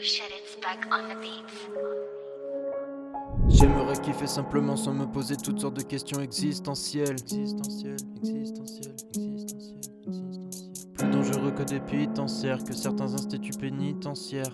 Shit, it's back on the beats. J'aimerais kiffer simplement sans me poser toutes sortes de questions existentielles. Plus dangereux que des pénitentiaires, que certains instituts pénitentiaires.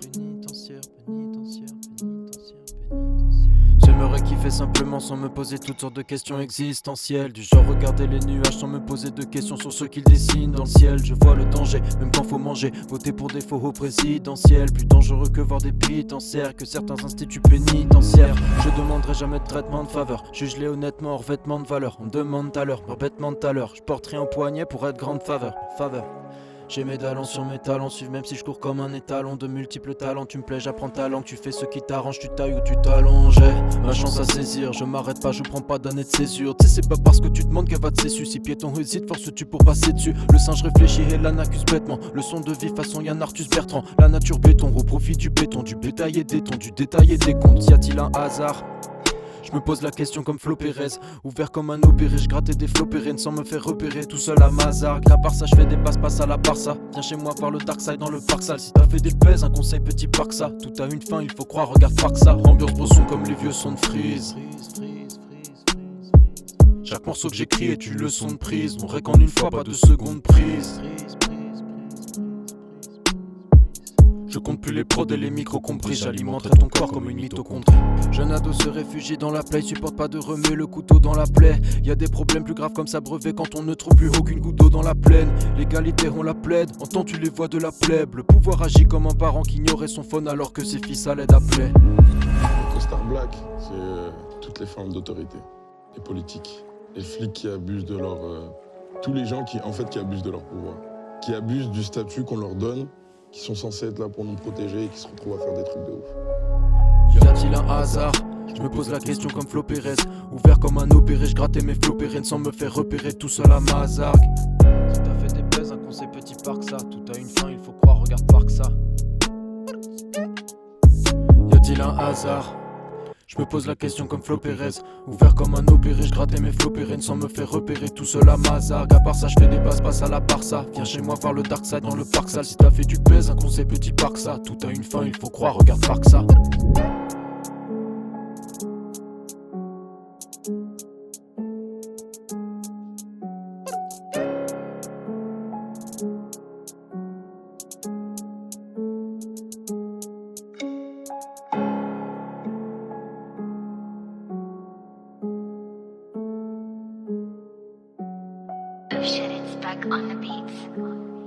J'aimerais kiffer simplement sans me poser toutes sortes de questions existentielles. Du genre regarder les nuages sans me poser de questions sur ce qu'ils dessinent dans le ciel. Je vois le danger, même quand faut manger. Voter pour des faux au présidentiel. Plus dangereux que voir des pénitentiaires, que certains instituts pénitentiaires. Je demanderai jamais de traitement de faveur. Juge-les honnêtement hors vêtements de valeur. On me demande à l'heure, bêtement de à l'heure. Je porte rien au poignet pour être grande faveur. J'ai mes talents sur mes talents, suivent même si je cours comme un étalon. De multiples talents, tu me plais, j'apprends ta langue. Tu fais ce qui t'arrange, tu tailles ou tu t'allonges. J'ai ma chance à saisir, je m'arrête pas, je prends pas d'année de césure. Tu sais, c'est pas parce que tu demandes qu'elle va te cessu. Si piéton hésite, force-tu pour passer dessus. Le singe réfléchit et l'âne accuse bêtement. Leçon de vie façon Yann Arthus Bertrand. La nature béton, au profit du béton. Du bétail et des tons, du détail et des comptes. Y a-t-il un hasard? Je me pose la question comme Flo Pérez. Ouvert comme un opéré, je grattais des flots pérennes sans me faire repérer. Tout seul à Mazargues, à part ça je fais des passe-passe à la Barça. Viens chez moi voir le dark side dans le parc sale. Si t'as fait des pèses, un conseil petit parc ça. Tout a une fin, il faut croire, regarde parc ça. Ambiance brosson comme les vieux sons de Freeze. Chaque morceau que j'écris est une leçon de prise. On règle en une fois, pas de seconde prise. Je compte plus les prods et les micros compris. J'alimenterai ton corps comme une mitochondrie. Jeune ado se réfugie dans la plaie, supporte pas de remuer le couteau dans la plaie. Y a des problèmes plus graves comme s'abreuver quand on ne trouve plus aucune goutte d'eau dans la plaine. L'égalité on la plaide, entends-tu les voix de la plèbe? Le pouvoir agit comme un parent qui ignorait son phone alors que ses fils allaient d'appeler. Le costard black, c'est toutes les formes d'autorité. Les politiques, les flics qui abusent de leur... tous les gens qui abusent de leur pouvoir. Qui abusent du statut qu'on leur donne, qui sont censés être là pour nous protéger et qui se retrouvent à faire des trucs de ouf. Y a-t-il un hasard? Je me pose la question comme Flo Pérez. Ouvert comme un opéré, je grattais mes flots pérennes sans me faire repérer tout seul à Mazargues. Si t'as fait des plaies, un conseil petit parc ça. Tout a une fin, il faut croire, regarde parc ça. Y a-t-il un hasard? Je me pose la question comme Flo Pérez. Ouvert comme un opéré, je grattais mes flots pérennes sans me faire repérer tout seul à Mazargues. À part ça, je fais des passe-passe à la Barça. Viens chez moi voir le dark side dans le parc sale. Si t'as fait du pèse, un conseil petit parc ça. Tout a une fin, il faut croire, regarde parc ça. Shit, it's back on the beats.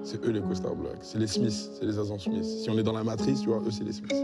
C'est eux les costards black, c'est les Smiths, c'est les agents Smiths. Si on est dans la matrice, tu vois, eux c'est les Smiths.